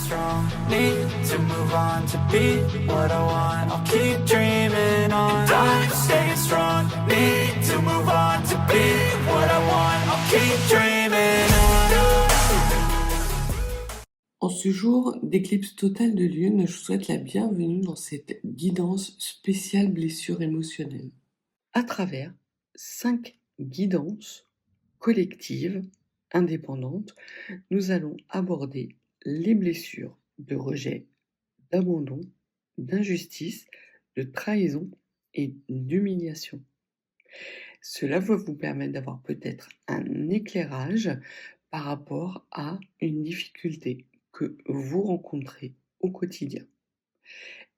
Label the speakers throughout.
Speaker 1: strong, need to move on to be what I want. I'll keep dreaming on. And I'm staying strong, need to move on to be what I want. I'll keep dreaming on.
Speaker 2: En ce jour d'éclipse totale de lune, je vous souhaite la bienvenue dans cette guidance spéciale blessure émotionnelle. À travers 5 guidances collectives, indépendantes, nous allons aborder les blessures de rejet, d'abandon, d'injustice, de trahison et d'humiliation. Cela va vous permettre d'avoir peut-être un éclairage par rapport à une difficulté que vous rencontrez au quotidien.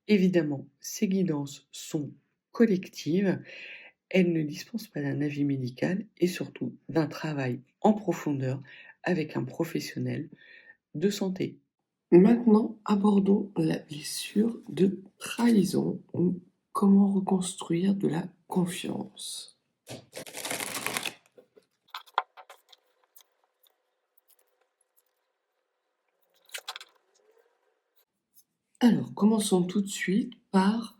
Speaker 2: Évidemment, ces guidances sont collectives, elles ne dispensent pas d'un avis médical et surtout d'un travail en profondeur avec un professionnel de santé. Maintenant, abordons la blessure de trahison ou comment reconstruire de la confiance. Alors, commençons tout de suite par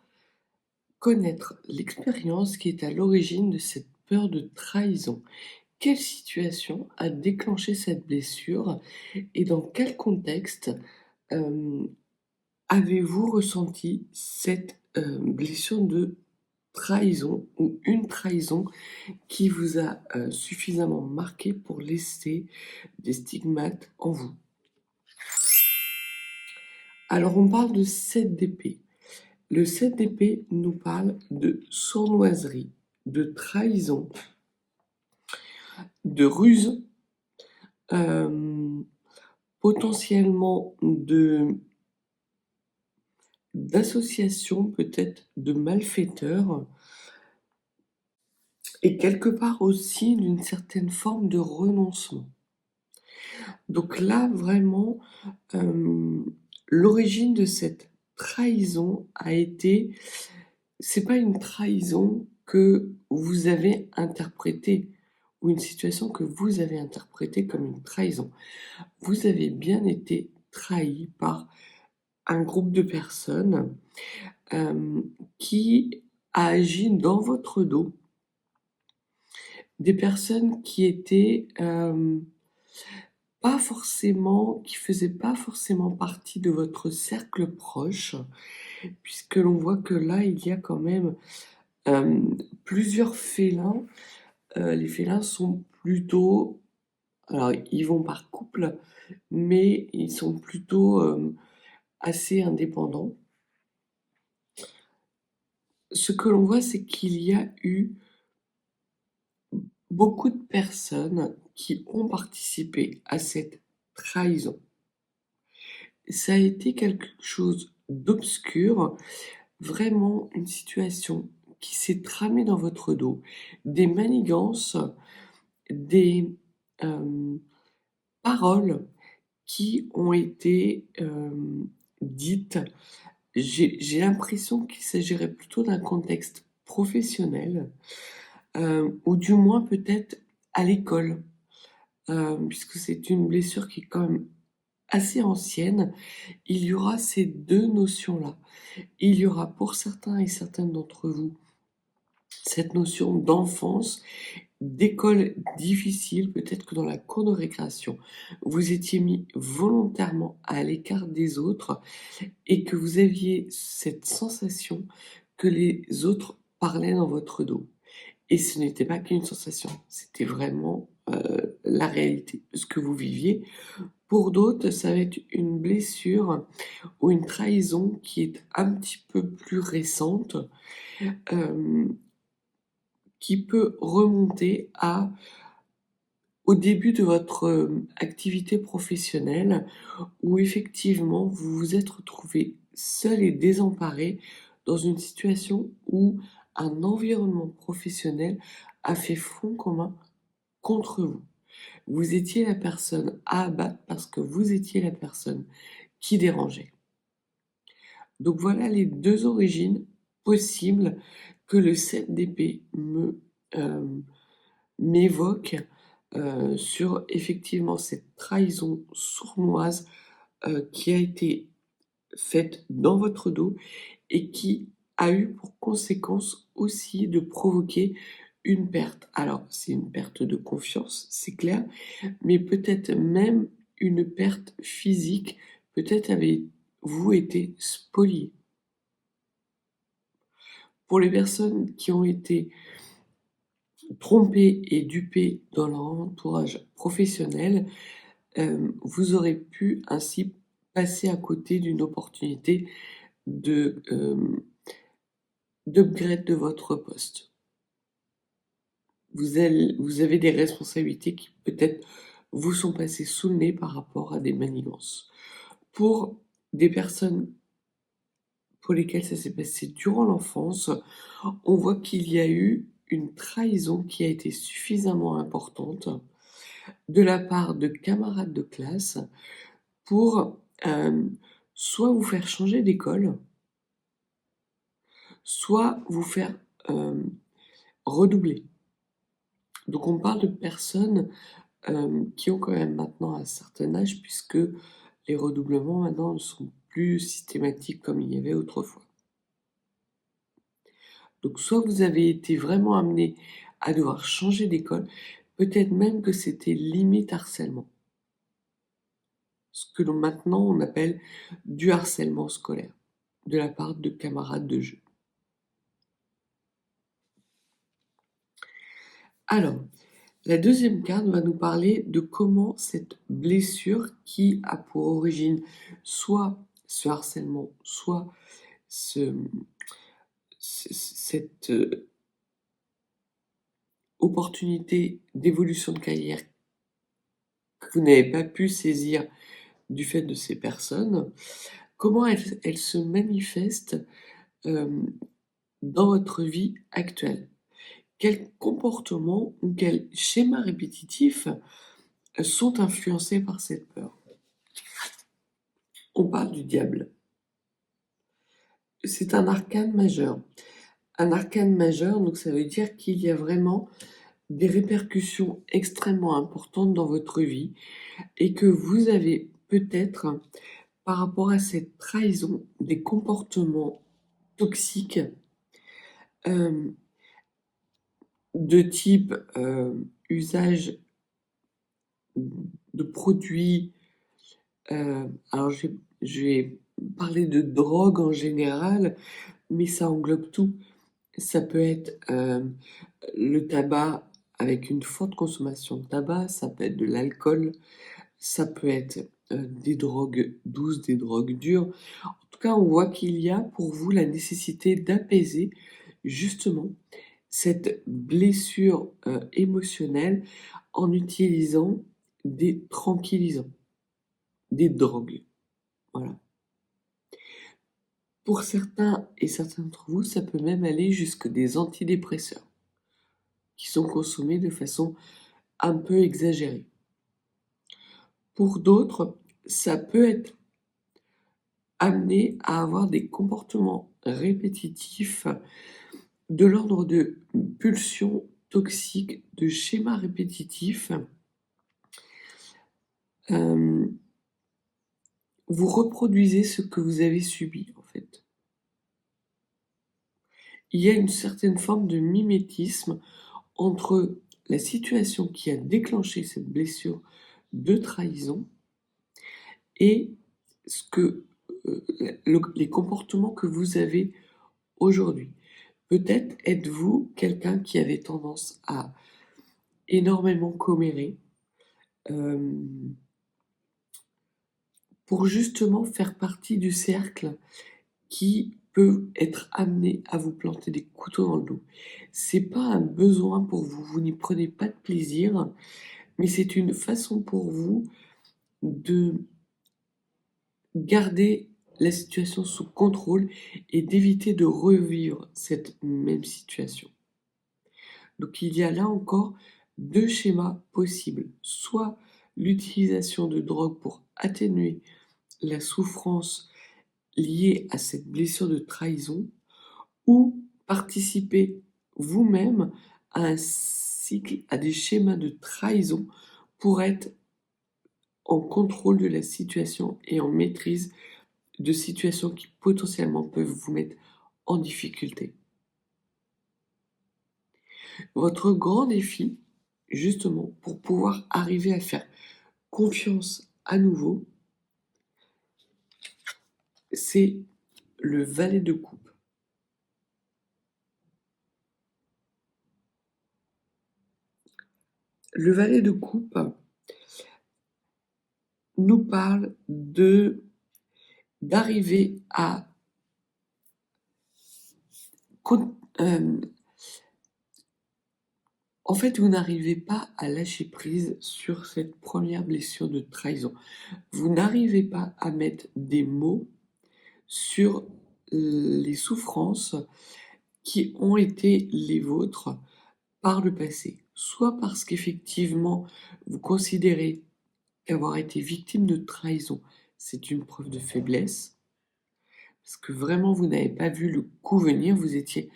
Speaker 2: connaître l'expérience qui est à l'origine de cette peur de trahison. Quelle situation a déclenché cette blessure et dans quel contexte avez-vous ressenti cette blessure de trahison ou une trahison qui vous a suffisamment marqué pour laisser des stigmates en vous? Alors, on parle de 7 d'épée. Le 7 d'épée nous parle de sournoiserie, de trahison, de ruse, potentiellement d'association peut-être de malfaiteurs et quelque part aussi d'une certaine forme de renoncement. Donc là, vraiment, l'origine de cette trahison a été, c'est pas une trahison que vous avez interprétée ou une situation que vous avez interprétée comme une trahison. Vous avez bien été trahi par un groupe de personnes qui a agi dans votre dos, des personnes qui étaient qui faisaient pas forcément partie de votre cercle proche, puisque l'on voit que là, il y a quand même plusieurs félins. Les félins sont plutôt, alors ils vont par couple, mais ils sont plutôt assez indépendants. Ce que l'on voit, c'est qu'il y a eu beaucoup de personnes qui ont participé à cette trahison. Ça a été quelque chose d'obscur, vraiment une situation qui s'est tramée dans votre dos, des manigances, des paroles qui ont été dites. J'ai l'impression qu'il s'agirait plutôt d'un contexte professionnel, ou du moins peut-être à l'école, puisque c'est une blessure qui est quand même assez ancienne. Il y aura ces 2 notions-là. Il y aura pour certains et certaines d'entre vous cette notion d'enfance, d'école difficile, peut-être que dans la cour de récréation, vous étiez mis volontairement à l'écart des autres et que vous aviez cette sensation que les autres parlaient dans votre dos. Et ce n'était pas qu'une sensation, c'était vraiment la réalité de ce que vous viviez. Pour d'autres, ça va être une blessure ou une trahison qui est un petit peu plus récente, qui peut remonter au début de votre activité professionnelle où effectivement vous vous êtes retrouvé seul et désemparé dans une situation où un environnement professionnel a fait front commun contre vous. Vous étiez la personne à abattre parce que vous étiez la personne qui dérangeait. Donc voilà les 2 origines possibles que le 7 d'épée m'évoque sur effectivement cette trahison sournoise qui a été faite dans votre dos et qui a eu pour conséquence aussi de provoquer une perte. Alors, c'est une perte de confiance, c'est clair, mais peut-être même une perte physique. Peut-être avez-vous été spolié. Pour les personnes qui ont été trompées et dupées dans leur entourage professionnel, vous aurez pu ainsi passer à côté d'une opportunité de d'upgrade de votre poste. Vous avez des responsabilités qui peut-être vous sont passées sous le nez par rapport à des manigances. Pour des personnes pour lesquelles ça s'est passé durant l'enfance, on voit qu'il y a eu une trahison qui a été suffisamment importante de la part de camarades de classe pour soit vous faire changer d'école, soit vous faire redoubler. Donc on parle de personnes qui ont quand même maintenant un certain âge, puisque les redoublements maintenant ne sont plus systématiques comme il y avait autrefois. Donc soit vous avez été vraiment amené à devoir changer d'école, peut-être même que c'était limite harcèlement. Ce que maintenant on appelle du harcèlement scolaire, de la part de camarades de jeu. Alors, la deuxième carte va nous parler de comment cette blessure qui a pour origine soit ce harcèlement, soit cette opportunité d'évolution de carrière que vous n'avez pas pu saisir du fait de ces personnes, comment elle se manifeste dans votre vie actuelle. Quels comportements ou quels schémas répétitifs sont influencés par cette peur? On parle du diable. C'est un arcane majeur. Un arcane majeur, donc ça veut dire qu'il y a vraiment des répercussions extrêmement importantes dans votre vie et que vous avez peut-être, par rapport à cette trahison, des comportements toxiques de type usage de produits. Alors je vais parler de drogue en général, mais ça englobe tout. Ça peut être le tabac avec une forte consommation de tabac, ça peut être de l'alcool, ça peut être des drogues douces, des drogues dures. En tout cas, on voit qu'il y a pour vous la nécessité d'apaiser justement cette blessure émotionnelle en utilisant des tranquillisants, des drogues. Voilà. Pour certains et certains d'entre vous, ça peut même aller jusque des antidépresseurs qui sont consommés de façon un peu exagérée. Pour d'autres, ça peut être amené à avoir des comportements répétitifs de l'ordre de pulsions toxiques, de schémas répétitifs. Vous reproduisez ce que vous avez subi, en fait. Il y a une certaine forme de mimétisme entre la situation qui a déclenché cette blessure de trahison et les comportements que vous avez aujourd'hui. Peut-être êtes-vous quelqu'un qui avait tendance à énormément commérer pour justement faire partie du cercle qui peut être amené à vous planter des couteaux dans le dos. C'est pas un besoin pour vous, vous n'y prenez pas de plaisir, mais c'est une façon pour vous de garder la situation sous contrôle et d'éviter de revivre cette même situation. Donc il y a là encore deux schémas possibles, soit l'utilisation de drogue pour atténuer la souffrance liée à cette blessure de trahison, ou participer vous-même à un cycle, à des schémas de trahison pour être en contrôle de la situation et en maîtrise de situations qui potentiellement peuvent vous mettre en difficulté. Votre grand défi, justement, pour pouvoir arriver à faire confiance à nouveau, c'est le valet de coupe. Le valet de coupe nous parle d'arriver à en fait, vous n'arrivez pas à lâcher prise sur cette première blessure de trahison. Vous n'arrivez pas à mettre des mots sur les souffrances qui ont été les vôtres par le passé. Soit parce qu'effectivement, vous considérez qu'avoir été victime de trahison, c'est une preuve de faiblesse, parce que vraiment vous n'avez pas vu le coup venir, vous étiez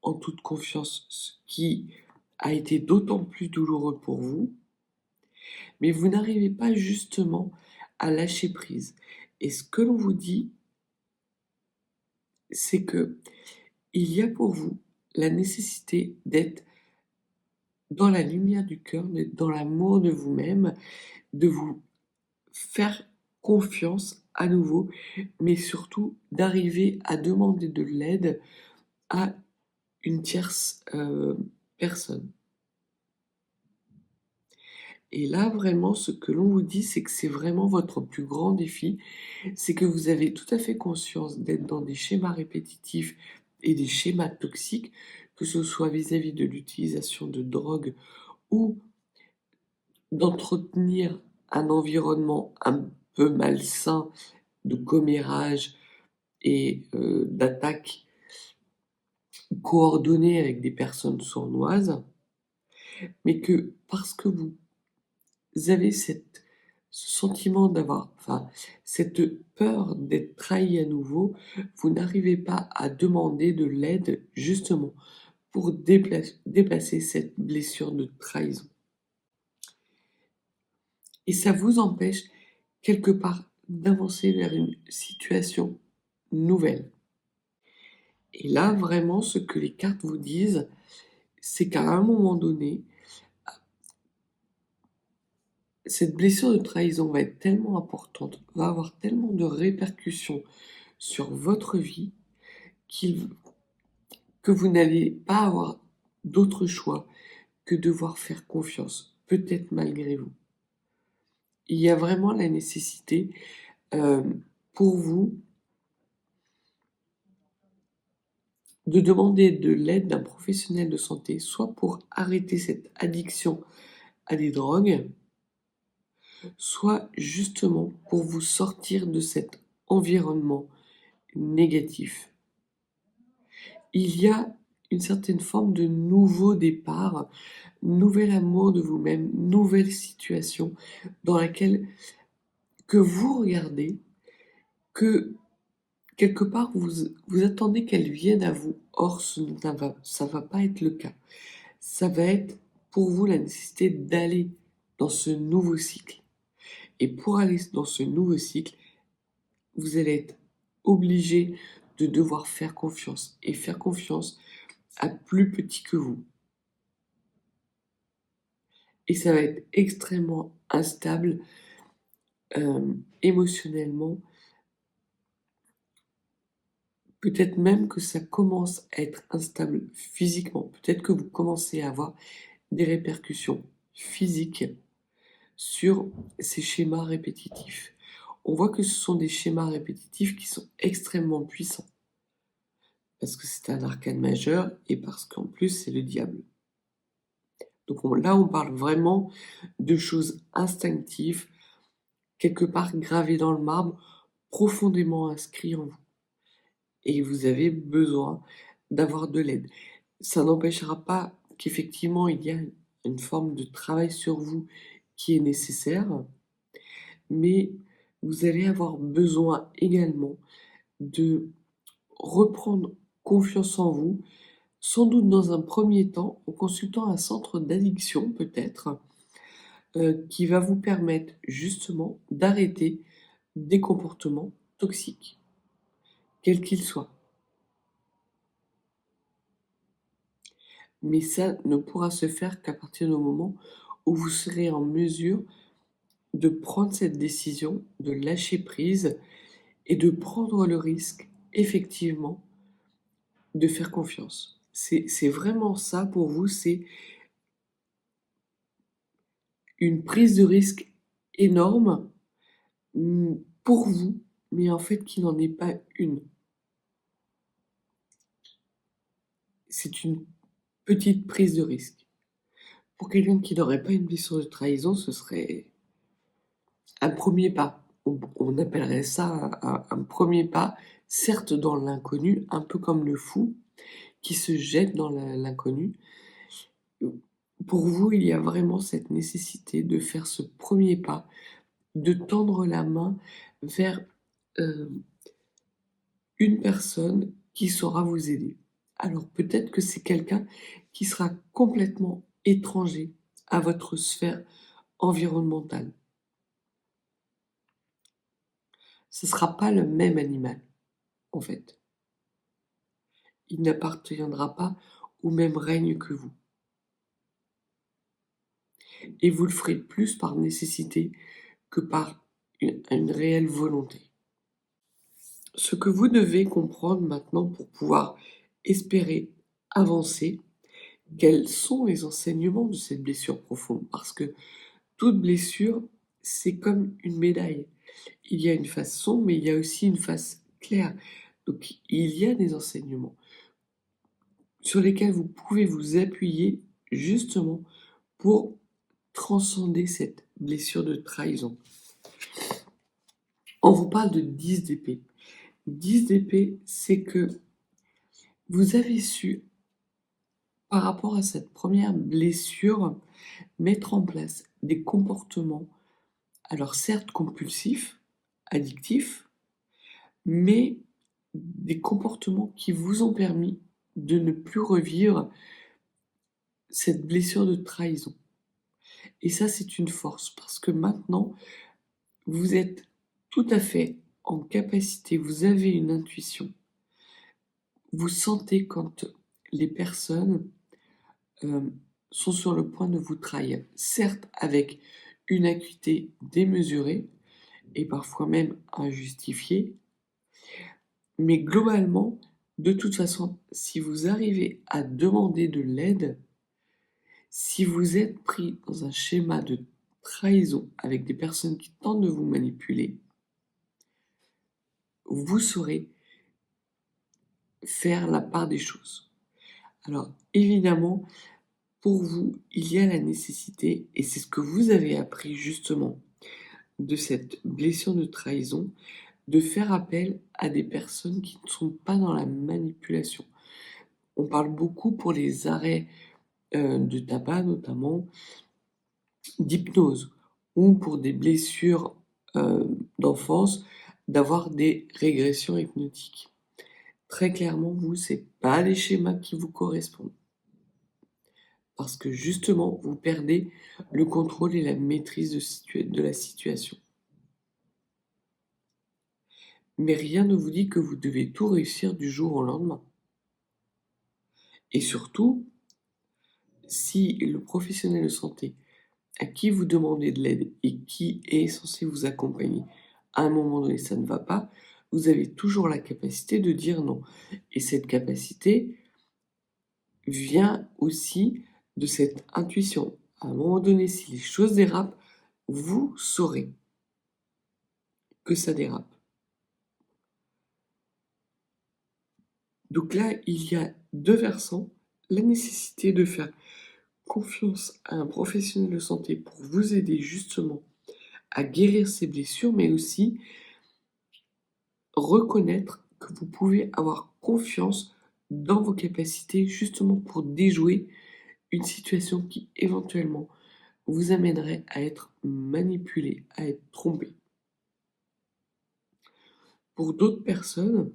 Speaker 2: en toute confiance, ce qui a été d'autant plus douloureux pour vous, mais vous n'arrivez pas justement à lâcher prise. Et ce que l'on vous dit, c'est que il y a pour vous la nécessité d'être dans la lumière du cœur, d'être dans l'amour de vous-même, de vous faire confiance à nouveau, mais surtout d'arriver à demander de l'aide à une tierce personne. Et là, vraiment, ce que l'on vous dit, c'est que c'est vraiment votre plus grand défi, c'est que vous avez tout à fait conscience d'être dans des schémas répétitifs et des schémas toxiques, que ce soit vis-à-vis de l'utilisation de drogue ou d'entretenir un environnement un peu malsain de commérage et d'attaque coordonnée avec des personnes sournoises, mais que parce que vous avez ce sentiment d'avoir, enfin, cette peur d'être trahi à nouveau, vous n'arrivez pas à demander de l'aide justement pour dépasser cette blessure de trahison. Et ça vous empêche quelque part d'avancer vers une situation nouvelle. Et là, vraiment, ce que les cartes vous disent, c'est qu'à un moment donné, cette blessure de trahison va être tellement importante, va avoir tellement de répercussions sur votre vie que vous n'allez pas avoir d'autre choix que devoir faire confiance, peut-être malgré vous. Il y a vraiment la nécessité pour vous de demander de l'aide d'un professionnel de santé, soit pour arrêter cette addiction à des drogues, soit justement pour vous sortir de cet environnement négatif. Il y a une certaine forme de nouveau départ, nouvel amour de vous-même, nouvelle situation dans laquelle que vous regardez, que quelque part vous attendez qu'elle vienne à vous. Or, ça va pas être le cas. Ça va être pour vous la nécessité d'aller dans ce nouveau cycle. Et pour aller dans ce nouveau cycle, vous allez être obligé de devoir faire confiance et faire confiance à plus petit que vous. Et ça va être extrêmement instable émotionnellement. Peut-être même que ça commence à être instable physiquement. Peut-être que vous commencez à avoir des répercussions physiques sur ces schémas répétitifs. On voit que ce sont des schémas répétitifs qui sont extrêmement puissants. Parce que c'est un arcane majeur et parce qu'en plus c'est le diable. Donc là on parle vraiment de choses instinctives, quelque part gravées dans le marbre, profondément inscrites en vous. Et vous avez besoin d'avoir de l'aide. Ça n'empêchera pas qu'effectivement il y a une forme de travail sur vous qui est nécessaire, mais vous allez avoir besoin également de reprendre confiance en vous, sans doute dans un premier temps en consultant un centre d'addiction peut-être, qui va vous permettre justement d'arrêter des comportements toxiques, quels qu'ils soient. Mais ça ne pourra se faire qu'à partir du moment où vous serez en mesure de prendre cette décision, de lâcher prise et de prendre le risque, effectivement, de faire confiance. C'est vraiment ça pour vous, c'est une prise de risque énorme pour vous, mais en fait qui n'en est pas une. C'est une petite prise de risque. Pour quelqu'un qui n'aurait pas une blessure de trahison, ce serait un premier pas. On appellerait ça un premier pas, certes dans l'inconnu, un peu comme le fou qui se jette dans l'inconnu. Pour vous, il y a vraiment cette nécessité de faire ce premier pas, de tendre la main vers une personne qui saura vous aider. Alors peut-être que c'est quelqu'un qui sera complètement étranger à votre sphère environnementale. Ce ne sera pas le même animal, en fait. Il n'appartiendra pas au même règne que vous. Et vous le ferez plus par nécessité que par une réelle volonté. Ce que vous devez comprendre maintenant pour pouvoir espérer avancer, quels sont les enseignements de cette blessure profonde? Parce que toute blessure, c'est comme une médaille. Il y a une face sombre, mais il y a aussi une face claire. Donc il y a des enseignements sur lesquels vous pouvez vous appuyer justement pour transcender cette blessure de trahison. On vous parle de 10 d'épée. 10 d'épée, c'est que vous avez su, par rapport à cette première blessure, mettre en place des comportements, alors certes compulsifs, addictifs, mais des comportements qui vous ont permis de ne plus revivre cette blessure de trahison. Et ça, c'est une force, parce que maintenant, vous êtes tout à fait en capacité, vous avez une intuition. Vous sentez quand les personnes sont sur le point de vous trahir, certes avec une acuité démesurée et parfois même injustifiée, mais globalement, de toute façon, si vous arrivez à demander de l'aide, si vous êtes pris dans un schéma de trahison avec des personnes qui tentent de vous manipuler, vous saurez faire la part des choses. Alors évidemment, pour vous, il y a la nécessité, et c'est ce que vous avez appris justement de cette blessure de trahison, de faire appel à des personnes qui ne sont pas dans la manipulation. On parle beaucoup pour les arrêts de tabac notamment, d'hypnose, ou pour des blessures d'enfance, d'avoir des régressions hypnotiques. Très clairement, vous, c'est pas les schémas qui vous correspondent. Parce que justement, vous perdez le contrôle et la maîtrise de la situation. Mais rien ne vous dit que vous devez tout réussir du jour au lendemain. Et surtout, si le professionnel de santé à qui vous demandez de l'aide et qui est censé vous accompagner, à un moment donné, ça ne va pas, vous avez toujours la capacité de dire non. Et cette capacité vient aussi de cette intuition. À un moment donné, si les choses dérapent, vous saurez que ça dérape. Donc là, il y a deux versants. La nécessité de faire confiance à un professionnel de santé pour vous aider justement à guérir ces blessures, mais aussi reconnaître que vous pouvez avoir confiance dans vos capacités justement pour déjouer une situation qui éventuellement vous amènerait à être manipulé, à être trompé. Pour d'autres personnes,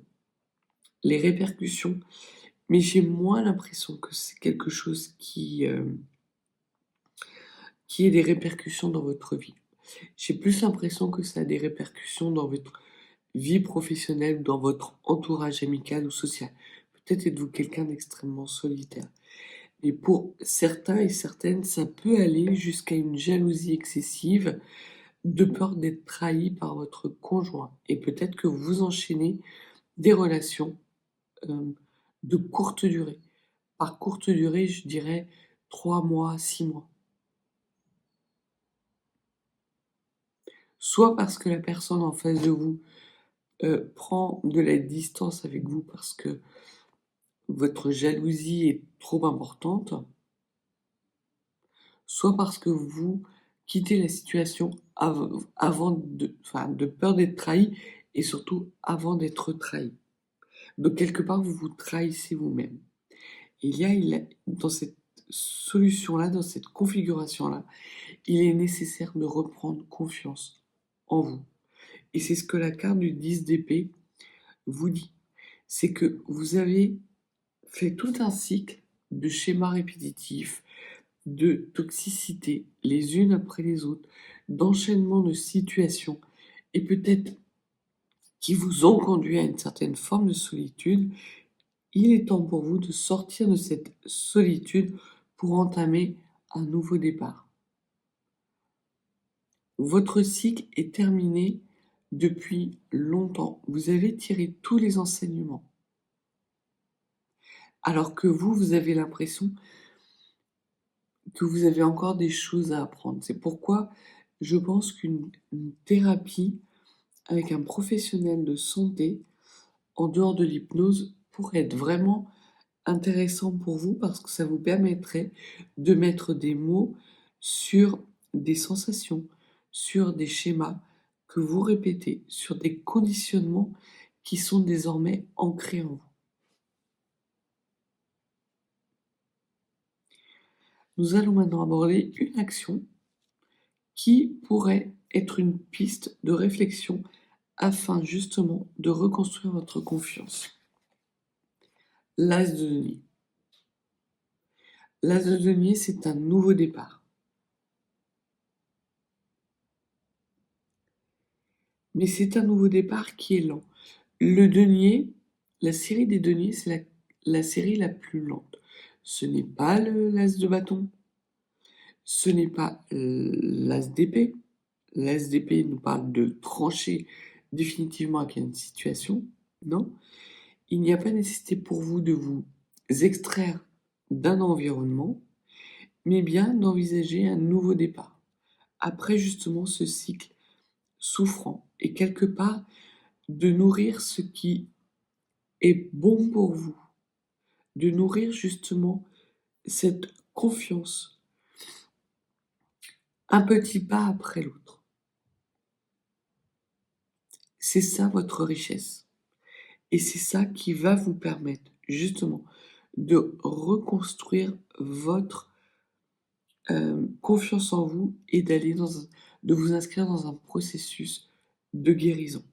Speaker 2: les répercussions, mais j'ai moins l'impression que c'est quelque chose qui qu'il y ait des répercussions dans votre vie. J'ai plus l'impression que ça a des répercussions dans votre vie professionnelle, dans votre entourage amical ou social. Peut-être êtes-vous quelqu'un d'extrêmement solitaire. Et pour certains et certaines, ça peut aller jusqu'à une jalousie excessive, de peur d'être trahi par votre conjoint. Et peut-être que vous enchaînez des relations de courte durée. Par courte durée, je dirais 3 mois, 6 mois. Soit parce que la personne en face de vous prend de la distance avec vous parce que votre jalousie est trop importante, soit parce que vous quittez la situation avant de peur d'être trahi et surtout avant d'être trahi. Donc quelque part, vous vous trahissez vous-même. Il y a dans cette solution-là, dans cette configuration-là, il est nécessaire de reprendre confiance en vous. Et c'est ce que la carte du 10 d'épée vous dit. C'est que vous avez fait tout un cycle de schémas répétitifs, de toxicité, les unes après les autres, d'enchaînement de situations, et peut-être qui vous ont conduit à une certaine forme de solitude. Il est temps pour vous de sortir de cette solitude pour entamer un nouveau départ. Votre cycle est terminé depuis longtemps. Vous avez tiré tous les enseignements. Alors que vous avez l'impression que vous avez encore des choses à apprendre. C'est pourquoi je pense qu'une thérapie avec un professionnel de santé, en dehors de l'hypnose, pourrait être vraiment intéressant pour vous parce que ça vous permettrait de mettre des mots sur des sensations, sur des schémas que vous répétez, sur des conditionnements qui sont désormais ancrés en vous. Nous allons maintenant aborder une action qui pourrait être une piste de réflexion afin justement de reconstruire votre confiance. L'as de denier. L'as de denier, c'est un nouveau départ. Mais c'est un nouveau départ qui est lent. Le denier, la série des deniers, c'est la série la plus lente. Ce n'est pas l'as de bâton, ce n'est pas l'as d'épée. L'as d'épée nous parle de trancher définitivement avec une situation. Non, il n'y a pas nécessité pour vous de vous extraire d'un environnement, mais bien d'envisager un nouveau départ. Après justement ce cycle souffrant et quelque part de nourrir ce qui est bon pour vous, de nourrir justement cette confiance, un petit pas après l'autre. C'est ça votre richesse. Et c'est ça qui va vous permettre justement de reconstruire votre confiance en vous et de vous inscrire dans un processus de guérison.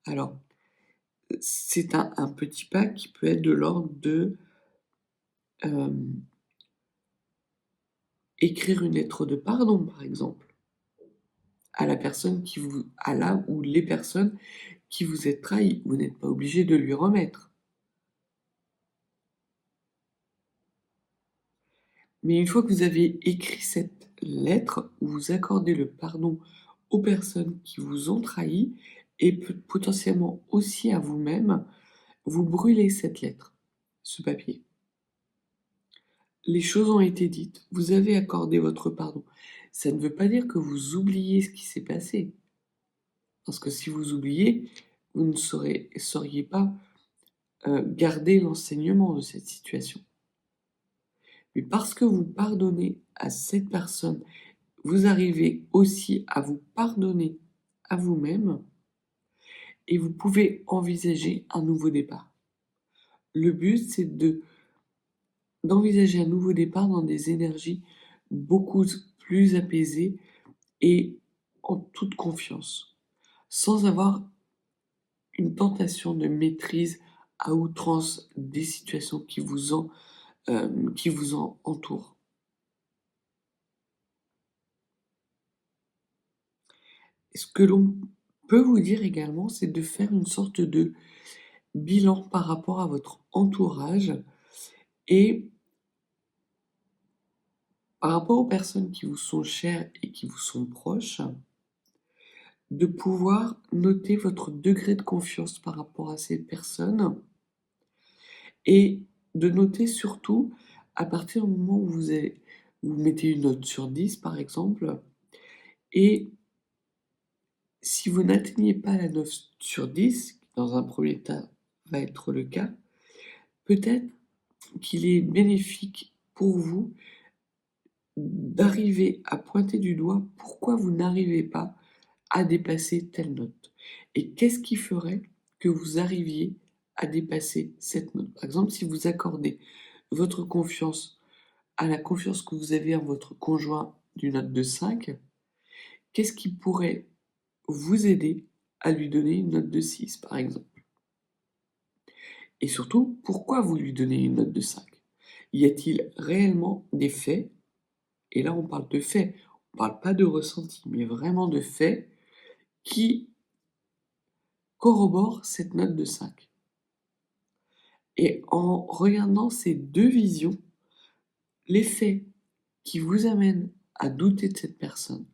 Speaker 2: Alors, c'est un petit pas qui peut être de l'ordre de écrire une lettre de pardon, par exemple, à la ou les personnes qui vous êtes trahi. Vous n'êtes pas obligé de lui remettre. Mais une fois que vous avez écrit cette lettre, vous accordez le pardon aux personnes qui vous ont trahi et potentiellement aussi à vous-même, vous brûlez cette lettre, ce papier. Les choses ont été dites, vous avez accordé votre pardon. Ça ne veut pas dire que vous oubliez ce qui s'est passé. Parce que si vous oubliez, vous ne sauriez pas garder l'enseignement de cette situation. Mais parce que vous pardonnez à cette personne, vous arrivez aussi à vous pardonner à vous-même et vous pouvez envisager un nouveau départ. Le but, c'est d'envisager un nouveau départ dans des énergies beaucoup plus apaisées et en toute confiance, sans avoir une tentation de maîtrise à outrance des situations qui vous entourent. Ce que l'on peut vous dire également, c'est de faire une sorte de bilan par rapport à votre entourage et par rapport aux personnes qui vous sont chères et qui vous sont proches, de pouvoir noter votre degré de confiance par rapport à ces personnes et de noter surtout à partir du moment où vous mettez une note sur 10 par exemple, et si vous n'atteignez pas la 9 sur 10, qui dans un premier temps va être le cas, peut-être qu'il est bénéfique pour vous d'arriver à pointer du doigt pourquoi vous n'arrivez pas à dépasser telle note. Et qu'est-ce qui ferait que vous arriviez à dépasser cette note? Par exemple, si vous accordez votre confiance à la confiance que vous avez en votre conjoint d'une note de 5, qu'est-ce qui pourrait vous aider à lui donner une note de 6, par exemple? Et surtout, pourquoi vous lui donnez une note de 5? Y a-t-il réellement des faits? Et là, on parle de faits, on parle pas de ressenti, mais vraiment de faits qui corroborent cette note de 5. Et en regardant ces deux visions, les faits qui vous amènent à douter de cette personne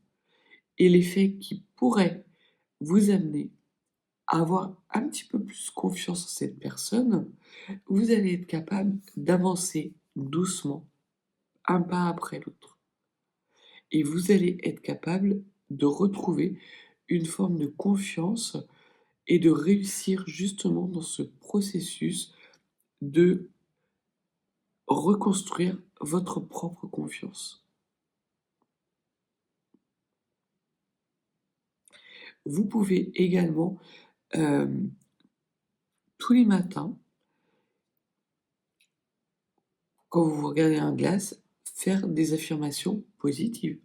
Speaker 2: et les faits qui pourraient vous amener à avoir un petit peu plus confiance en cette personne, vous allez être capable d'avancer doucement, un pas après l'autre. Et vous allez être capable de retrouver une forme de confiance et de réussir justement dans ce processus de reconstruire votre propre confiance. Vous pouvez également, tous les matins, quand vous vous regardez dans la glace, faire des affirmations positives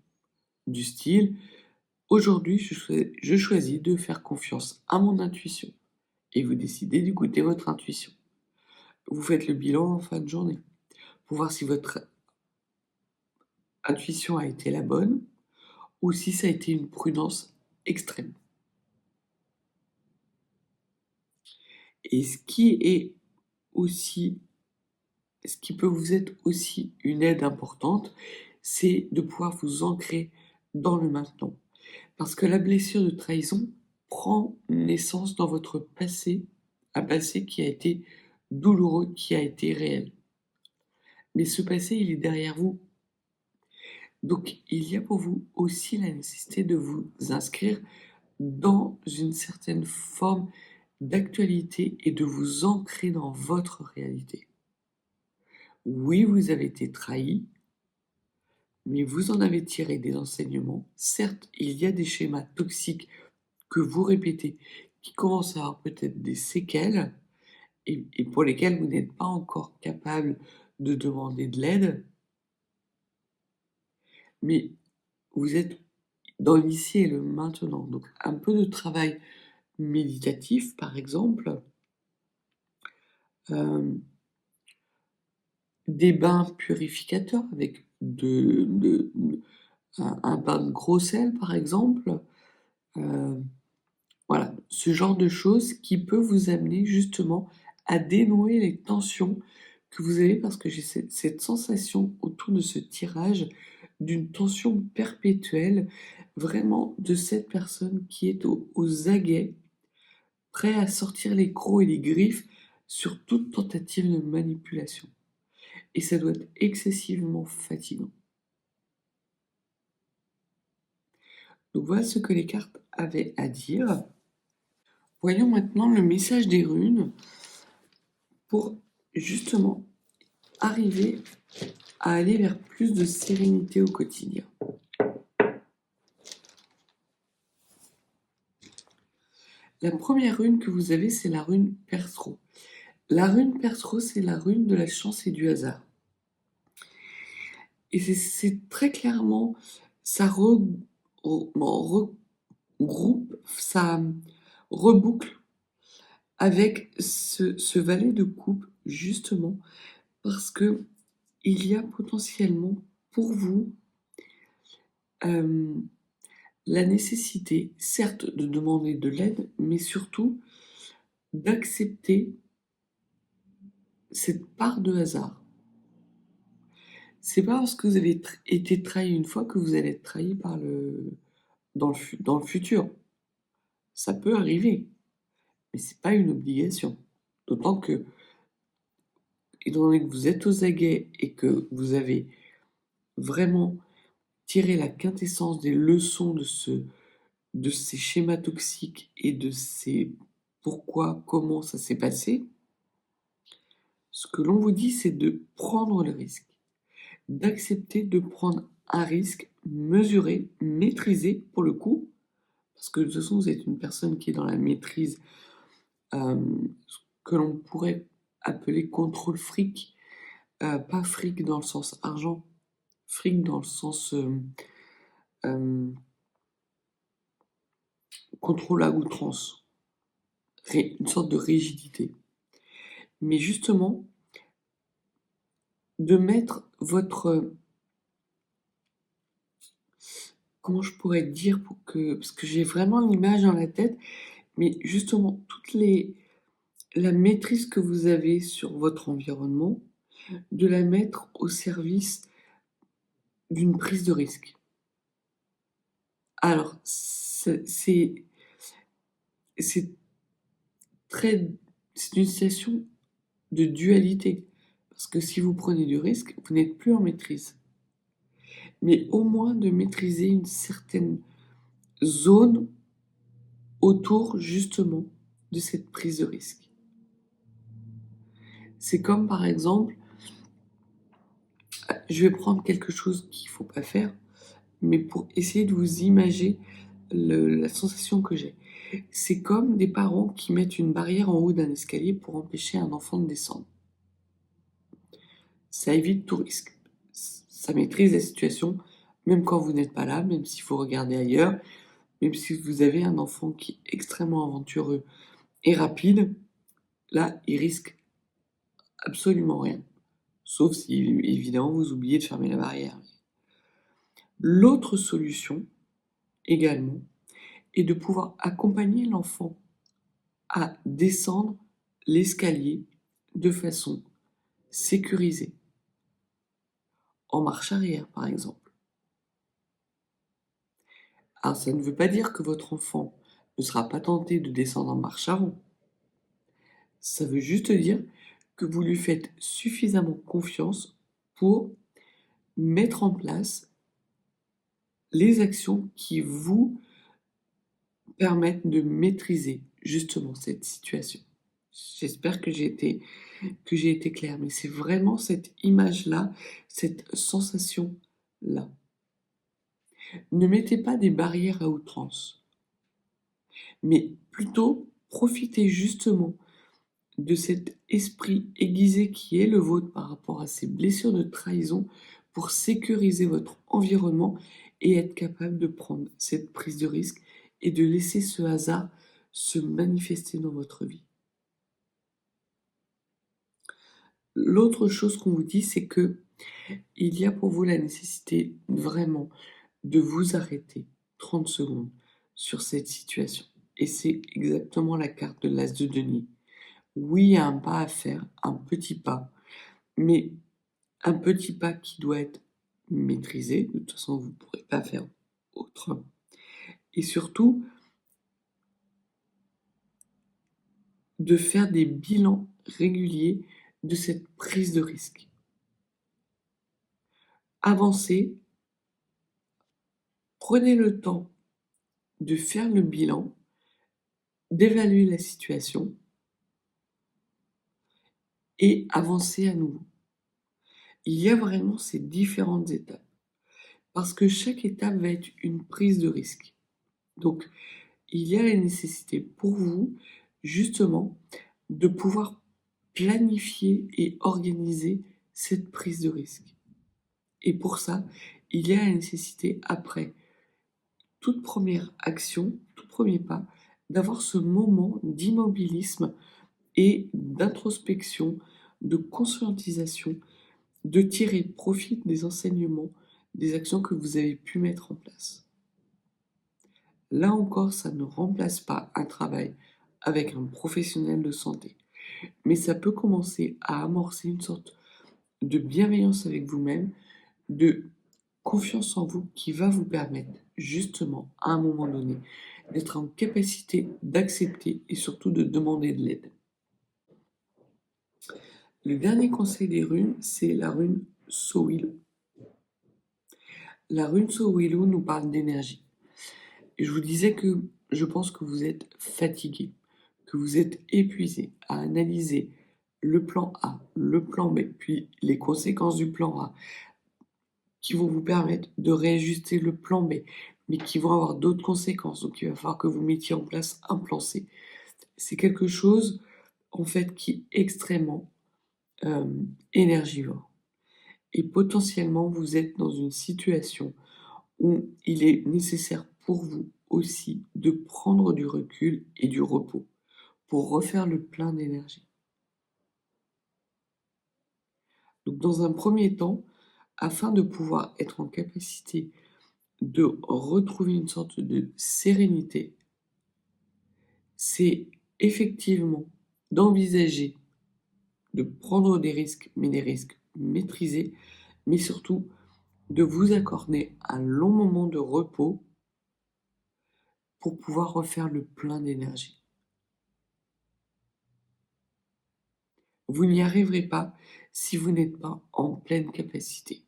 Speaker 2: du style: «Aujourd'hui, je choisis de faire confiance à mon intuition», et vous décidez d'écouter votre intuition. Vous faites le bilan en fin de journée pour voir si votre intuition a été la bonne ou si ça a été une prudence extrême. Et aussi ce qui peut vous être aussi une aide importante, c'est de pouvoir vous ancrer dans le maintenant. Parce que la blessure de trahison prend naissance dans votre passé, un passé qui a été douloureux, qui a été réel. Mais ce passé, il est derrière vous. Donc il y a pour vous aussi la nécessité de vous inscrire dans une certaine forme d'actualité et de vous ancrer dans votre réalité. Oui, vous avez été trahi, mais vous en avez tiré des enseignements. Certes, il y a des schémas toxiques que vous répétez, qui commencent à avoir peut-être des séquelles et pour lesquelles vous n'êtes pas encore capable de demander de l'aide, mais vous êtes dans l'ici et le maintenant. Donc un peu de travail méditatif, par exemple, hem, des bains purificateurs avec un bain de gros sel, par exemple, heu, voilà, ce genre de choses qui peut vous amener justement à dénouer les tensions que vous avez parce que j'ai cette sensation autour de ce tirage d'une tension perpétuelle, vraiment de cette personne qui est aux aguets, prêt à sortir les crocs et les griffes sur toute tentative de manipulation. Et ça doit être excessivement fatigant. Donc voilà ce que les cartes avaient à dire. Voyons maintenant le message des runes pour justement arriver à aller vers plus de sérénité au quotidien. La première rune que vous avez, c'est la rune Perthro. La rune Perthro, c'est la rune de la chance et du hasard. Et c'est très clairement, ça regroupe, ça reboucle avec ce valet de coupe, justement, parce que il y a potentiellement pour vous la nécessité, certes, de demander de l'aide, mais surtout d'accepter cette part de hasard. C'est pas parce que vous avez été trahi une fois que vous allez être trahi dans le futur. Ça peut arriver, mais c'est pas une obligation. D'autant que, étant donné que vous êtes aux aguets et que vous avez vraiment tiré la quintessence des leçons de ces schémas toxiques et de ces pourquoi, comment ça s'est passé, ce que l'on vous dit, c'est de prendre le risque, d'accepter de prendre un risque mesuré, maîtrisé pour le coup, parce que de toute façon, vous êtes une personne qui est dans la maîtrise, ce que l'on pourrait appeler contrôle fric, pas fric dans le sens argent, fric dans le sens contrôle à outrance, une sorte de rigidité. Mais justement, de mettre votre... Comment je pourrais dire pour que... Parce que j'ai vraiment l'image dans la tête, mais justement, la maîtrise que vous avez sur votre environnement, de la mettre au service d'une prise de risque. Alors, c'est une situation de dualité. Parce que si vous prenez du risque, vous n'êtes plus en maîtrise. Mais au moins de maîtriser une certaine zone autour justement de cette prise de risque. C'est comme par exemple, je vais prendre quelque chose qu'il ne faut pas faire, mais pour essayer de vous imaginer la sensation que j'ai. C'est comme des parents qui mettent une barrière en haut d'un escalier pour empêcher un enfant de descendre. Ça évite tout risque. Ça maîtrise la situation, même quand vous n'êtes pas là, même s'il faut regarder ailleurs, même si vous avez un enfant qui est extrêmement aventureux et rapide, là, il risque absolument rien. Sauf si, évidemment, vous oubliez de fermer la barrière. L'autre solution, également, est de pouvoir accompagner l'enfant à descendre l'escalier de façon sécurisée, en marche arrière par exemple. Alors ça ne veut pas dire que votre enfant ne sera pas tenté de descendre en marche avant. Ça veut juste dire que vous lui faites suffisamment confiance pour mettre en place les actions qui vous permettent de maîtriser justement cette situation. J'espère que j'ai été claire, mais c'est vraiment cette image-là, cette sensation-là. Ne mettez pas des barrières à outrance, mais plutôt profitez justement de cet esprit aiguisé qui est le vôtre par rapport à ces blessures de trahison pour sécuriser votre environnement et être capable de prendre cette prise de risque et de laisser ce hasard se manifester dans votre vie. L'autre chose qu'on vous dit, c'est que il y a pour vous la nécessité vraiment de vous arrêter 30 secondes sur cette situation. Et c'est exactement la carte de l'As de denier. Oui, il y a un pas à faire, un petit pas, mais un petit pas qui doit être maîtrisé. De toute façon, vous ne pourrez pas faire autre. Et surtout, de faire des bilans réguliers de cette prise de risque. Avancez, prenez le temps de faire le bilan, d'évaluer la situation et avancez à nouveau. Il y a vraiment ces différentes étapes parce que chaque étape va être une prise de risque. Donc, il y a la nécessité pour vous, justement, de pouvoir planifier et organiser cette prise de risque. Et pour ça, il y a la nécessité, après toute première action, tout premier pas, d'avoir ce moment d'immobilisme et d'introspection, de conscientisation, de tirer profit des enseignements, des actions que vous avez pu mettre en place. Là encore, ça ne remplace pas un travail avec un professionnel de santé, mais ça peut commencer à amorcer une sorte de bienveillance avec vous-même, de confiance en vous qui va vous permettre justement à un moment donné d'être en capacité d'accepter et surtout de demander de l'aide. Le dernier conseil des runes, c'est la rune Sowilo. La rune Sowilo nous parle d'énergie. Et je vous disais que je pense que vous êtes fatigué, que vous êtes épuisé à analyser le plan A, le plan B, puis les conséquences du plan A, qui vont vous permettre de réajuster le plan B, mais qui vont avoir d'autres conséquences. Donc il va falloir que vous mettiez en place un plan C. C'est quelque chose, en fait, qui est extrêmement énergivore. Et potentiellement, vous êtes dans une situation où il est nécessaire pour vous aussi de prendre du recul et du repos pour refaire le plein d'énergie. Donc dans un premier temps, afin de pouvoir être en capacité de retrouver une sorte de sérénité, c'est effectivement d'envisager de prendre des risques, mais des risques maîtrisés, mais surtout de vous accorder un long moment de repos pour pouvoir refaire le plein d'énergie. Vous n'y arriverez pas si vous n'êtes pas en pleine capacité.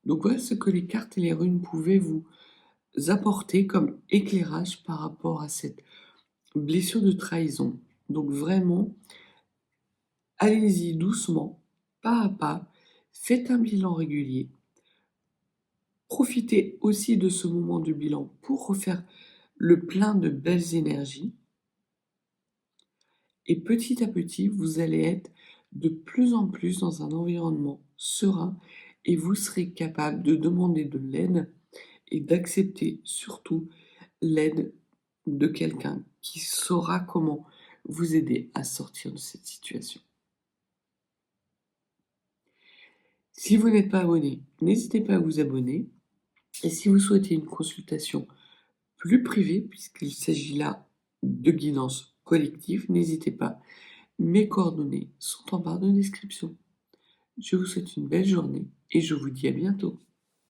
Speaker 2: Donc voilà ce que les cartes et les runes pouvaient vous apporter comme éclairage par rapport à cette blessure de trahison. Donc vraiment, allez-y doucement, pas à pas, faites un bilan régulier. Profitez aussi de ce moment de bilan pour refaire le plein de belles énergies. Et petit à petit, vous allez être de plus en plus dans un environnement serein et vous serez capable de demander de l'aide et d'accepter surtout l'aide de quelqu'un qui saura comment vous aider à sortir de cette situation. Si vous n'êtes pas abonné, n'hésitez pas à vous abonner. Et si vous souhaitez une consultation plus privée, puisqu'il s'agit là de guidance collective, n'hésitez pas. Mes coordonnées sont en barre de description. Je vous souhaite une belle journée et je vous dis à bientôt.